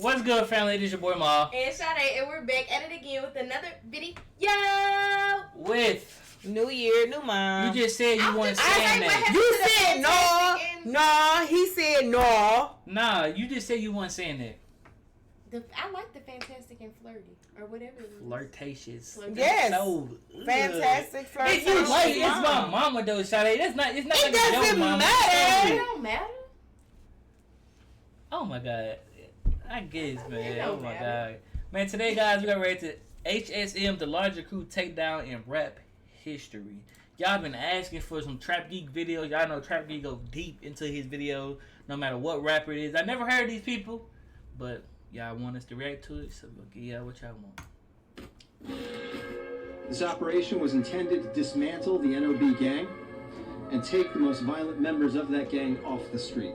What's good, family? This is your boy Ma. And Sade, and we're back at it again with another video. With New year, new mom. You just said you weren't saying that. You said no. No, he said no. Nah, you just said you weren't saying that. I like the fantastic and flirty, or whatever it is. Flirtatious. Yes. So fantastic, flirtatious. It's my mama though, Sade. It's not it like doesn't your mama. matter. It don't matter. Oh my god. I guess, man. Oh my matter. god. Man, today, guys, we got ready to HSM, the larger crew takedown in rap history. Y'all been asking for some Trap Geek videos. Y'all know Trap Geek go deep into his video, no matter what rapper it is. I never heard of these people, but y'all want us to react to it, so we'll give y'all what y'all want. This operation was intended to dismantle the NOB gang and take the most violent members of that gang off the street.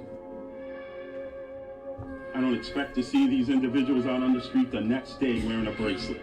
I don't expect to see these individuals out on the street the next day wearing a bracelet.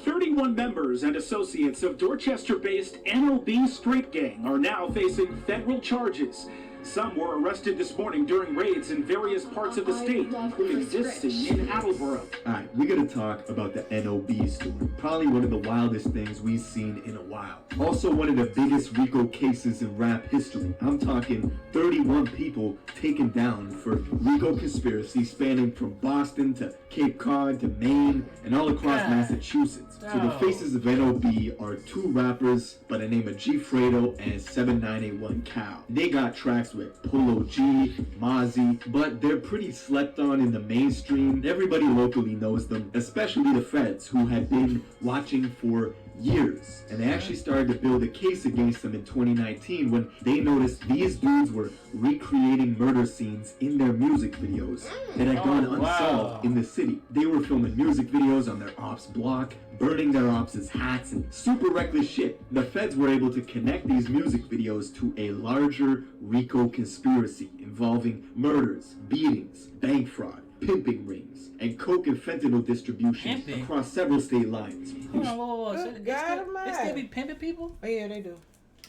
31 members and associates of Dorchester-based NOB Street Gang are now facing federal charges. Some were arrested this morning during raids in various parts of the state, including this scene in Attleboro. Alright, we gotta talk about the NOB story. Probably one of the wildest things we've seen in a while. Also one of the biggest RICO cases in rap history. I'm talking 31 people taken down for RICO conspiracy spanning from Boston to Cape Cod to Maine and all across Massachusetts. So the faces of NOB are two rappers by the name of G Fredo and 7981 Cal. They got tracks with Polo G, Mozzie, but they're pretty slept on in the mainstream. Everybody locally knows them, especially the feds who had been watching for years. And they actually started to build a case against them in 2019 when they noticed these dudes were recreating murder scenes in their music videos that had gone unsolved in the city. They were filming music videos on their ops block, burning their ops' hats, and super reckless shit. The feds were able to connect these music videos to a larger RICO conspiracy involving murders, beatings, bank fraud, pimping rings, and coke and fentanyl distribution across several state lines. Hold on, whoa. So they still be pimping people? Oh, yeah, they do.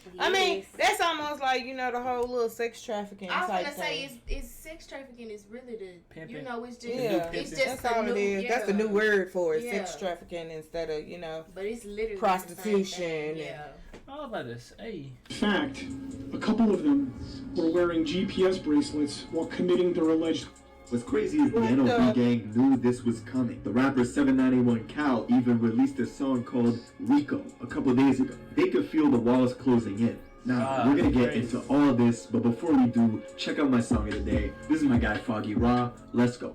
Yes. I mean, that's almost like, the whole little sex trafficking type thing. I was gonna say, it's sex trafficking is really the pimping. It's just it's just that's all it is. Yeah. That's the new word for it, sex trafficking instead of But it's literally prostitution. All about this. Hey. In fact, a couple of them were wearing GPS bracelets while committing their alleged. What's crazy is the NOB gang knew this was coming. The rapper 7981 Cal even released a song called RICO a couple days ago. They could feel the walls closing in. Now, we're gonna get into all of this, but before we do, check out my song of the day. This is my guy Foggy Raw. Let's go.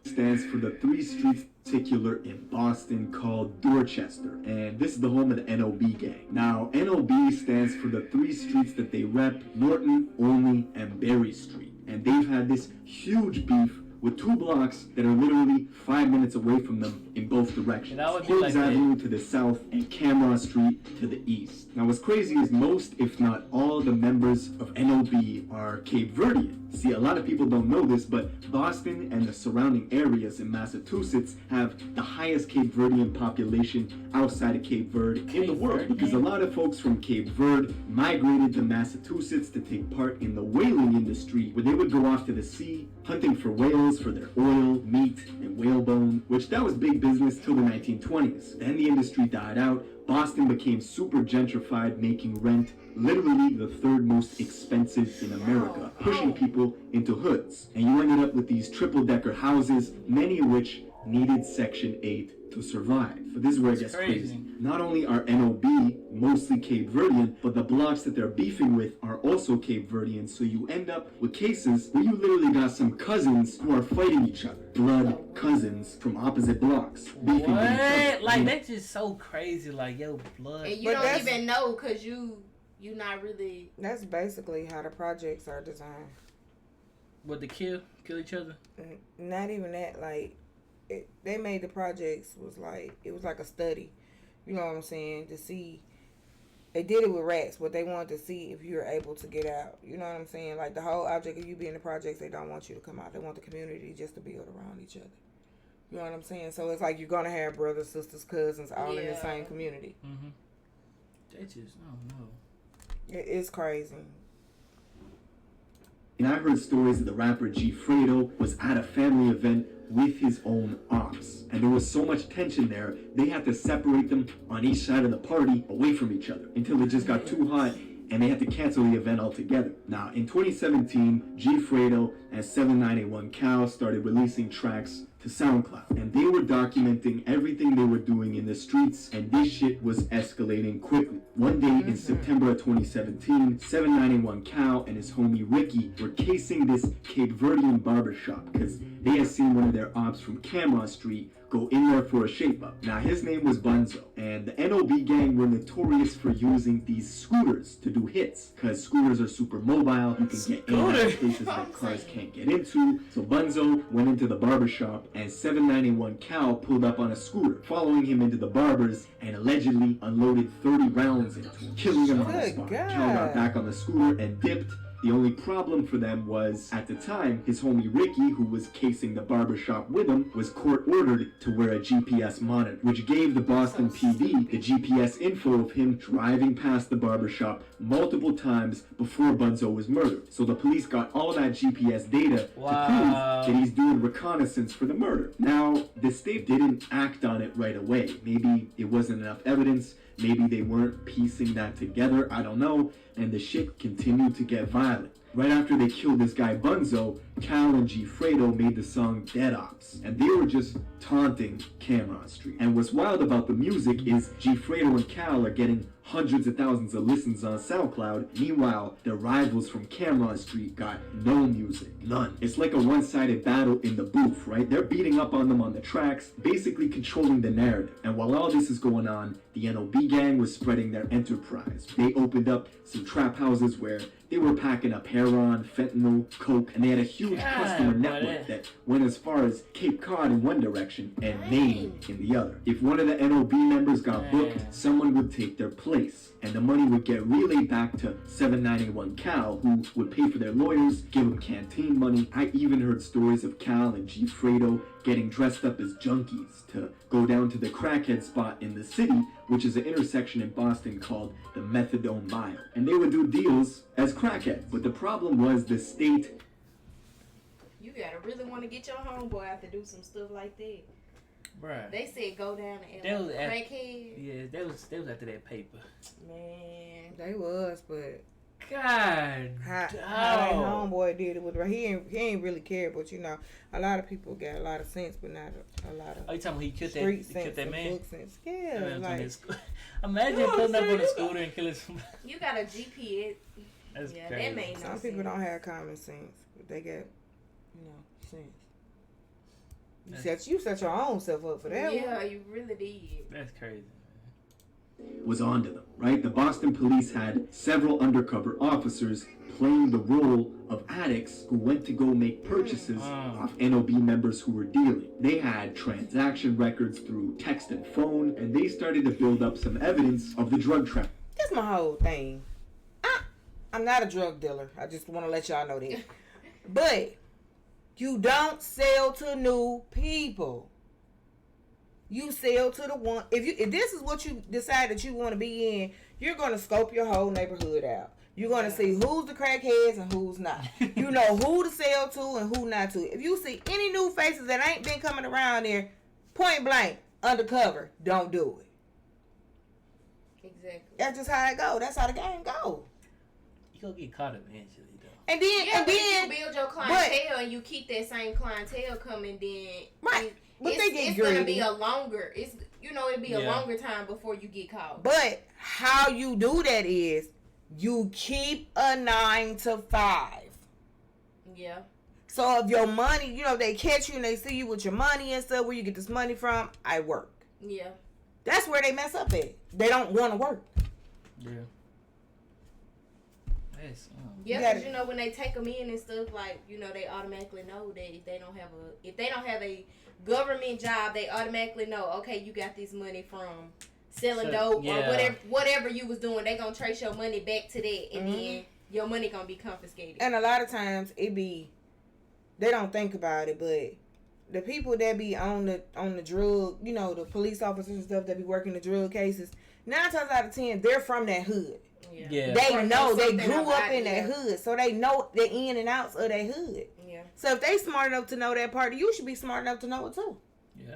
Stands for the 3 streets particular in Boston called Dorchester, and this is the home of the NOB gang. Now, NOB stands for the 3 streets that they rep: Norton, Olney, and Berry Street. And they've had this huge beef with 2 blocks that are literally 5 minutes away from them in both directions. Hughes Avenue to the south and Kehe'Mal Street to the east. Now what's crazy is most, if not all, the members of NOB are Cape Verdean. See, a lot of people don't know this, but Boston and the surrounding areas in Massachusetts have the highest Cape Verdean population outside of Cape Verde in the world, because a lot of folks from Cape Verde migrated to Massachusetts to take part in the whaling industry, where they would go off to the sea hunting for whales for their oil, meat, and whalebone, which that was big business till the 1920s. Then the industry died out. Boston became super gentrified, making rent literally the 3rd most expensive in America, pushing people into hoods. And you ended up with these triple-decker houses, many of which needed Section 8 to survive. But this is where it gets crazy. Not only are NOB mostly Cape Verdean, but the blocks that they're beefing with are also Cape Verdean, so you end up with cases where you literally got some cousins who are fighting each other. Blood cousins from opposite blocks beefing with each other. Like, that's just so crazy, like, yo, blood. And you don't even know, because you not really. That's basically how the projects are designed. What, to kill each other? Not even that, like, they made the projects it was like a study, you know what I'm saying, to see. They did it with rats, but they wanted to see if you're able to get out, you know what I'm saying. Like, the whole object of you being in the projects, they don't want you to come out. They want the community just to build around each other, you know what I'm saying. So it's like you're gonna have brothers, sisters, cousins all in the same community. They just, I don't know, it's crazy. And I heard stories that the rapper Fredo was at a family event with his own ops. And there was so much tension there, they had to separate them on each side of the party away from each other until it just got too hot and they had to cancel the event altogether. Now, in 2017, Fredo and 7981 Cal started releasing tracks to SoundCloud, and they were documenting everything they were doing in the streets, and this shit was escalating quickly. One day in September of 2017, 791 Cal and his homie Ricky were casing this Cape Verdean barbershop because they had seen one of their ops from Cameron Street go in there for a shape-up. Now, his name was Bunzo, and the NOB gang were notorious for using these scooters to do hits, because scooters are super mobile, you can get in and out of places that cars can't get into. So Bunzo went into the barbershop, and 791 Cal pulled up on a scooter, following him into the barber's, and allegedly unloaded 30 rounds into him, killing him on the spot. Cal got back on the scooter and dipped. The only problem for them was, at the time, his homie Ricky, who was casing the barbershop with him, was court-ordered to wear a GPS monitor, which gave the Boston PD the GPS info of him driving past the barbershop multiple times before Bunzo was murdered. So the police got all that GPS data to prove that he's doing reconnaissance for the murder. Now, the state didn't act on it right away. Maybe it wasn't enough evidence. Maybe they weren't piecing that together, I don't know, and the shit continued to get violent. Right after they killed this guy Bunzo, Cal and Fredo made the song Dead Ops, and they were just taunting Cameron Street. And what's wild about the music is Fredo and Cal are getting hundreds of thousands of listens on SoundCloud. Meanwhile, their rivals from Cameron Street got no music, none. It's like a one-sided battle in the booth, right? They're beating up on them on the tracks, basically controlling the narrative. And while all this is going on, the NOB gang was spreading their enterprise. They opened up some trap houses where they were packing up heroin, fentanyl, coke, and they had a huge customer network that went as far as Cape Cod in one direction and Maine in the other. If one of the NOB members got booked, someone would take their place, and the money would get relayed back to 791 Cal, who would pay for their lawyers, give them canteen money. I even heard stories of Cal and Fredo getting dressed up as junkies to go down to the crackhead spot in the city, which is an intersection in Boston called the Methadone Mile. And they would do deals as crackheads. But the problem was the state... You gotta really want to get your homeboy out to do some stuff like that. Bruh. They said go down to crackhead. Yeah, they was after that paper. Man. They was, but... God, how that homeboy did it with he ain't really care, but you know, a lot of people got a lot of sense, but not a lot of. Oh, you talking about he killed that man? Book sense. Yeah, like imagine pulling up on a scooter and killing somebody. You got a GPS. That's yeah, crazy. that made no Some sense. people don't have common sense, but they got, sense. You set your own self up for that. Yeah, you really did. That's crazy. Was onto them, right? The Boston police had several undercover officers playing the role of addicts who went to go make purchases off NOB members who were dealing. They had transaction records through text and phone, and they started to build up some evidence of the drug trafficking. That's my whole thing. I'm not a drug dealer. I just want to let y'all know that. But you don't sell to new people. You sell to the one. If this is what you decide that you want to be in, you're going to scope your whole neighborhood out. You're going to see who's the crackheads and who's not. You know who to sell to and who not to. If you see any new faces that ain't been coming around there, point blank, undercover, don't do it. Exactly. That's just how it go. That's how the game go. You gonna get caught eventually, though. And then, if you build your clientele and you keep that same clientele coming, then right. But it's gonna be a longer. It'll be a longer time before you get caught. But how you do that is you keep a 9 to 5. Yeah. So if your money, they catch you and they see you with your money and stuff, where you get this money from, I work. Yeah. That's where they mess up at. They don't want to work. Yeah. Yes. Yeah, because when they take them in and stuff, they automatically know that if they don't have a government job, they automatically know, okay, you got this money from selling dope or whatever you was doing. They gonna trace your money back to that, and then your money gonna be confiscated. And a lot of times they don't think about it, but the people that be on the drug, the police officers and stuff that be working the drug cases, 9 times out of 10, they're from that hood. Yeah. They know. They grew up in that that hood. So they know the in and outs of that hood. Yeah. So if they smart enough to know that part, you should be smart enough to know it too. Yeah.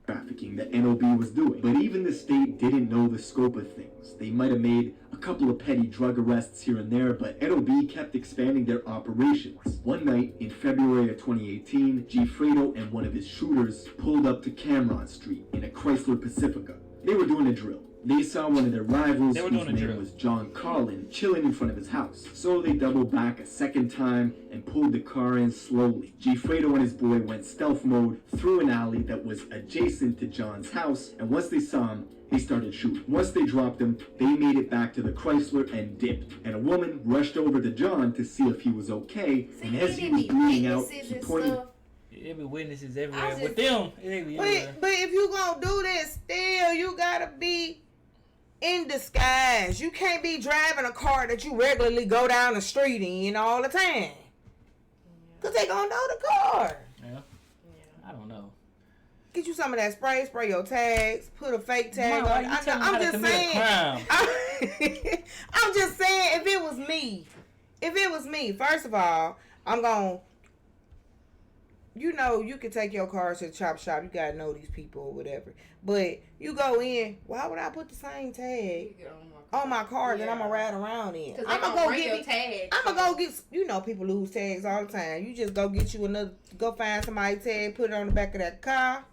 Trafficking that NOB was doing. But even the state didn't know the scope of things. They might have made a couple of petty drug arrests here and there, but NOB kept expanding their operations. One night in February of 2018, Fredo and one of his shooters pulled up to Cameron Street in a Chrysler Pacifica. They were doing a drill. They saw one of their rivals, whose name was John Collin, chilling in front of his house. So they doubled back a second time and pulled the car in slowly. Fredo and his boy went stealth mode through an alley that was adjacent to John's house, and once they saw him, they started shooting. Once they dropped him, they made it back to the Chrysler and dipped. And a woman rushed over to John to see if he was okay, and as he was bleeding out, she pointed... There be witnesses everywhere. With them, it be everywhere. But if you gonna do this, still, you gotta be in disguise. You can't be driving a car that you regularly go down the street in all the time. Because they gonna know the car. Yeah. I don't know. Get you some of that spray your tags, put a fake tag on. I'm just saying. I'm just saying, if it was me, first of all, I'm gonna, you can take your car to the chop shop. You gotta know these people or whatever. But you go in, why would I put the same tag on my car that I'm gonna ride around in? I'm gonna go get people lose tags all the time. You just go find somebody's tag, put it on the back of that car.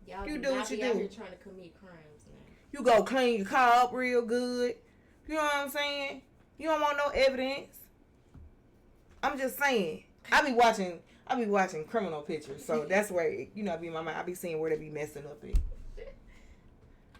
Y'all you do what not you be do. out here trying to commit crimes now. You go clean your car up real good. You know what I'm saying? You don't want no evidence. I'm just saying. I be watching criminal pictures, so that's where be in my mind. I be seeing where they be messing up at.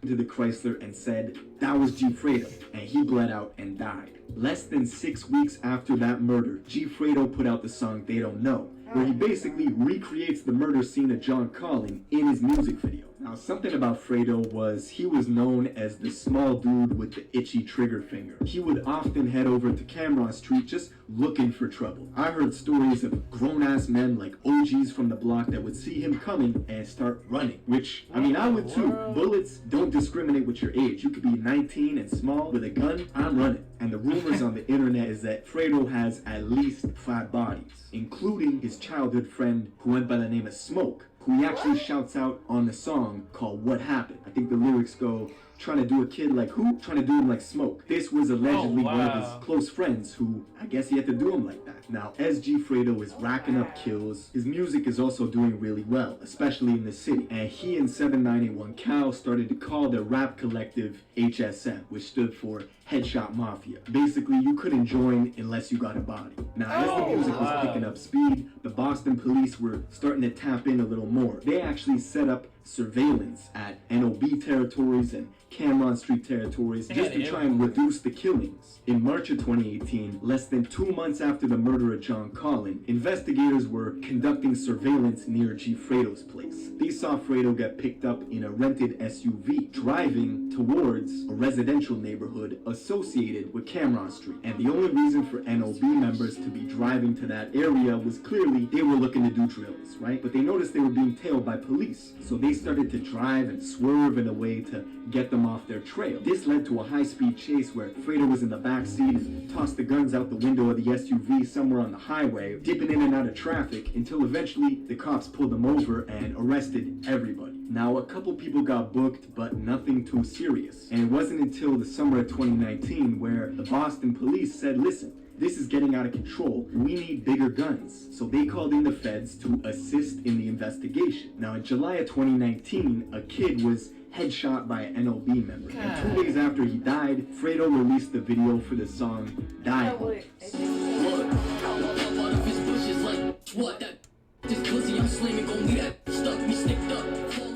To the Chrysler and said that was Fredo, and he bled out and died. Less than 6 weeks after that murder, Fredo put out the song They Don't Know, where he basically recreates the murder scene of John Collin in his music video. Now, something about Fredo was he was known as the small dude with the itchy trigger finger. He would often head over to Cameron Street just looking for trouble. I heard stories of grown-ass men like OGs from the block that would see him coming and start running, which, I would too. Bullets don't discriminate with your age. You could be 19 and small with a gun, I'm running. And the rumors on the internet is that Fredo has at least 5 bodies, including his childhood friend who went by the name of Smoke, who he actually shouts out on the song called What Happened. I think the lyrics go, trying to do a kid like who? Trying to do him like Smoke. This was allegedly one of his close friends who, I guess he had to do him like that. Now, as Fredo is racking up kills, his music is also doing really well, especially in the city. And he and 7981 Cal started to call their rap collective HSM, which stood for Headshot Mafia. Basically, you couldn't join unless you got a body. Now, as the music was picking up speed, the Boston police were starting to tap in a little more. They actually set up surveillance at NOB territories and Cameron Street territories just to try and reduce the killings. In March of 2018, less than 2 months after the murder of John Collin, investigators were conducting surveillance near Fredo's place. They saw Fredo get picked up in a rented SUV, driving towards a residential neighborhood associated with Cameron Street. And the only reason for NOB members to be driving to that area was clearly they were looking to do drills, right? But they noticed they were being tailed by police, so they started to drive and swerve in a way to get them off their trail. This led to a high-speed chase where Fredo was in the back seat and tossed the guns out the window of the SUV somewhere on the highway, dipping in and out of traffic until eventually the cops pulled them over and arrested everybody. Now, a couple people got booked, but nothing too serious. And it wasn't until the summer of 2019 where the Boston police said, listen, this is getting out of control. We need bigger guns. So they called in the feds to assist in the investigation. Now, in July of 2019, a kid was headshot by an NOB member. And 2 days after he died, Fredo released the video for the song Die Hard.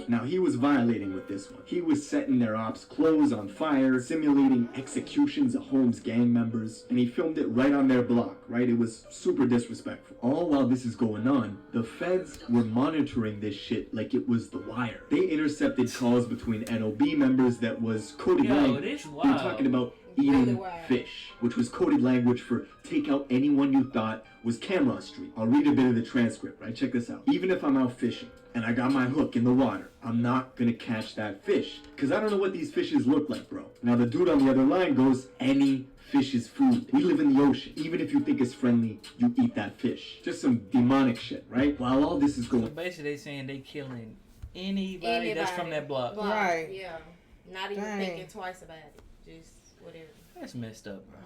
Now, he was violating with this one. He was setting their ops' clothes on fire, simulating executions of Holmes gang members, and he filmed it right on their block, right? It was super disrespectful. All while this is going on, the feds were monitoring this shit like it was The Wire. They intercepted calls between NOB members that was coded language. They were talking about eating fish, which was coded language for take out anyone you thought was Kehe'Mal Street. I'll read a bit of the transcript, right? Check this out. Even if I'm out fishing and I got my hook in the water, I'm not gonna catch that fish because I don't know what these fishes look like, bro. Now the dude on the other line goes, any fish is food. We live in the ocean. Even if you think it's friendly, you eat that fish. Just some demonic shit, right? While all this is going... So basically they saying they killing anybody that's from that block. Right. Yeah. Not even thinking twice about it. Just whatever. That's messed up, bro.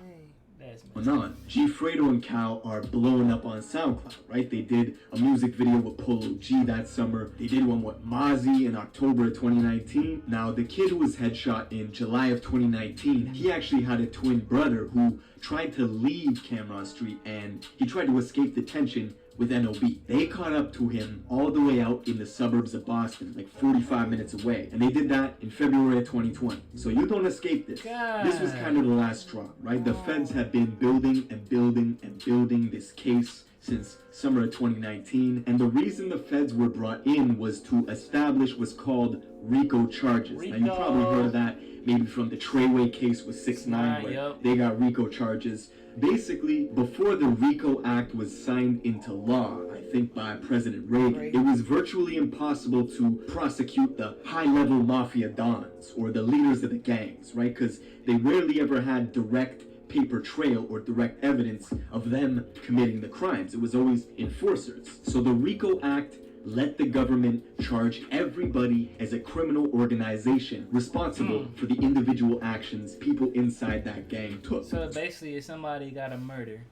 That's messed up. G, Fredo, and Cal are blowing up on SoundCloud, right? They did a music video with Polo G that summer. They did one with Mozzie in October of 2019. Now, the kid who was headshot in July of 2019, he actually had a twin brother who tried to leave Kehe'Mal Street and he tried to escape detention with NOB. They caught up to him all the way out in the suburbs of Boston, like 45 minutes away. And they did that in February of 2020. So you don't escape this. God. This was kind of the last straw, right? The feds have been building and building and building this case since summer of 2019. And the reason the feds were brought in was to establish what's called RICO charges. Now you probably heard of that maybe from the Treyway case with 6ix9ine where they got RICO charges. Basically, before the RICO Act was signed into law, I think by President Reagan, it was virtually impossible to prosecute the high-level mafia dons or the leaders of the gangs, right? Because they rarely ever had direct paper trail or direct evidence of them committing the crimes. It was always enforcers. So the RICO Act let the government charge everybody as a criminal organization responsible for the individual actions people inside that gang took. So basically, if somebody got a murder,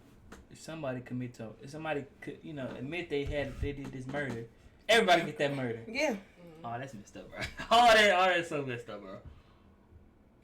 if somebody if somebody could, admit they did this murder, everybody get that murder. Yeah. Oh, that's messed up, bro. Oh, that's so messed up, bro.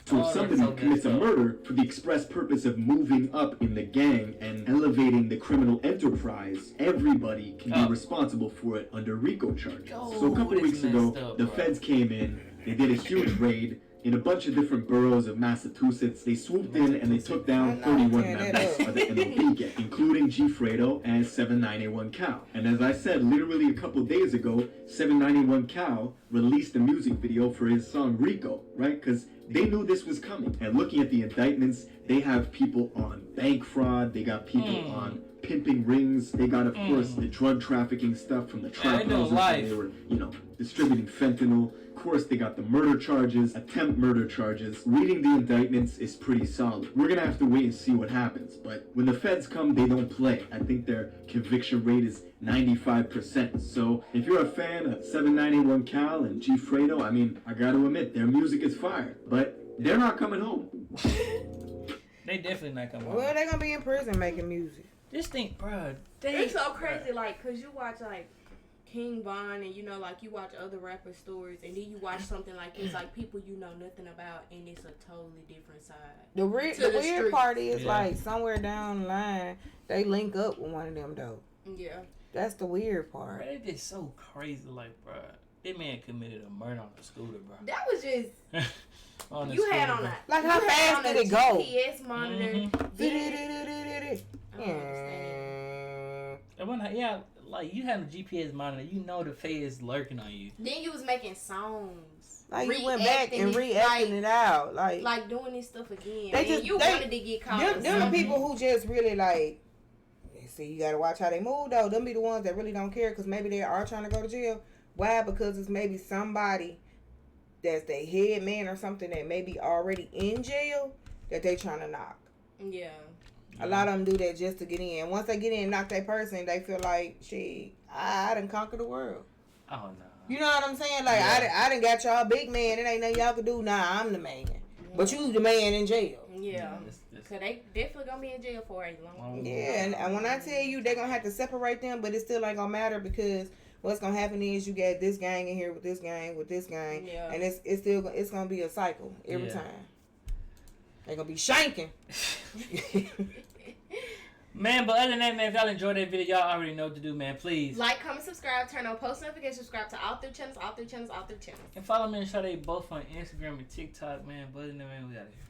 So if somebody commits a murder for the express purpose of moving up in the gang and elevating the criminal enterprise, everybody can be responsible for it under RICO charges. So a couple weeks ago, the feds came in, they did a huge raid in a bunch of different boroughs of Massachusetts. They swooped in and they took down 31 members of the NOB gang, including G. Fredo and 7981 Cal. And as I said, literally a couple days ago, 7981 Cal released a music video for his song RICO, right? Because they knew this was coming. And looking at the indictments, they have people on bank fraud, they got people on pimping rings, they got, of course, the drug trafficking stuff from the trap houses where they were, distributing fentanyl. Of course, they got the murder charges, attempt murder charges. Reading the indictments is pretty solid. We're gonna have to wait and see what happens. But when the feds come, they don't play. I think their conviction rate is 95%. So if you're a fan of 7981 Cal and G. Fredo, I gotta admit, their music is fire. But they're not coming home. They definitely not coming home. Well, they're gonna be in prison making music. Just think, bro. It's so crazy, cause you watch, King Von and, you watch other rapper stories and then you watch something like this, people you know nothing about and it's a totally different side. The weird part is, somewhere down the line, they link up with one of them, though. Yeah. That's the weird part. Bro, it's just so crazy, bro. That man committed a murder on a scooter, bro. That was just... you had on that. Like, how fast did it go? GPS monitor. You had a GPS monitor. You know the feds lurking on you. Then you was making songs. Like, you went back and re-acting it out. Like doing this stuff again. They wanted to get caught. Them the people who just really, see, you gotta watch how they move, though. Them be the ones that really don't care because maybe they are trying to go to jail. Why? Because it's maybe somebody that's their head man or something that may be already in jail that they trying to knock. Yeah. A lot of them do that just to get in. Once they get in and knock that person, they feel like, shit, I done conquered the world. Oh, no. You know what I'm saying? I done got y'all big man. It ain't nothing y'all can do. Nah, I'm the man. But you the man in jail. Yeah. Because they definitely going to be in jail for a long time. Yeah, and when I tell you, they're going to have to separate them, but it still ain't going to matter because what's going to happen is you got this gang in here with this gang, Yeah. And it's going to be a cycle every time. They're going to be shanking. Man, but other than that, man, if y'all enjoyed that video, y'all already know what to do, man. Please like, comment, subscribe, turn on post notifications, subscribe to all 3 channels. And follow me and Sade both on Instagram and TikTok, man. But other than that, man, we out of here.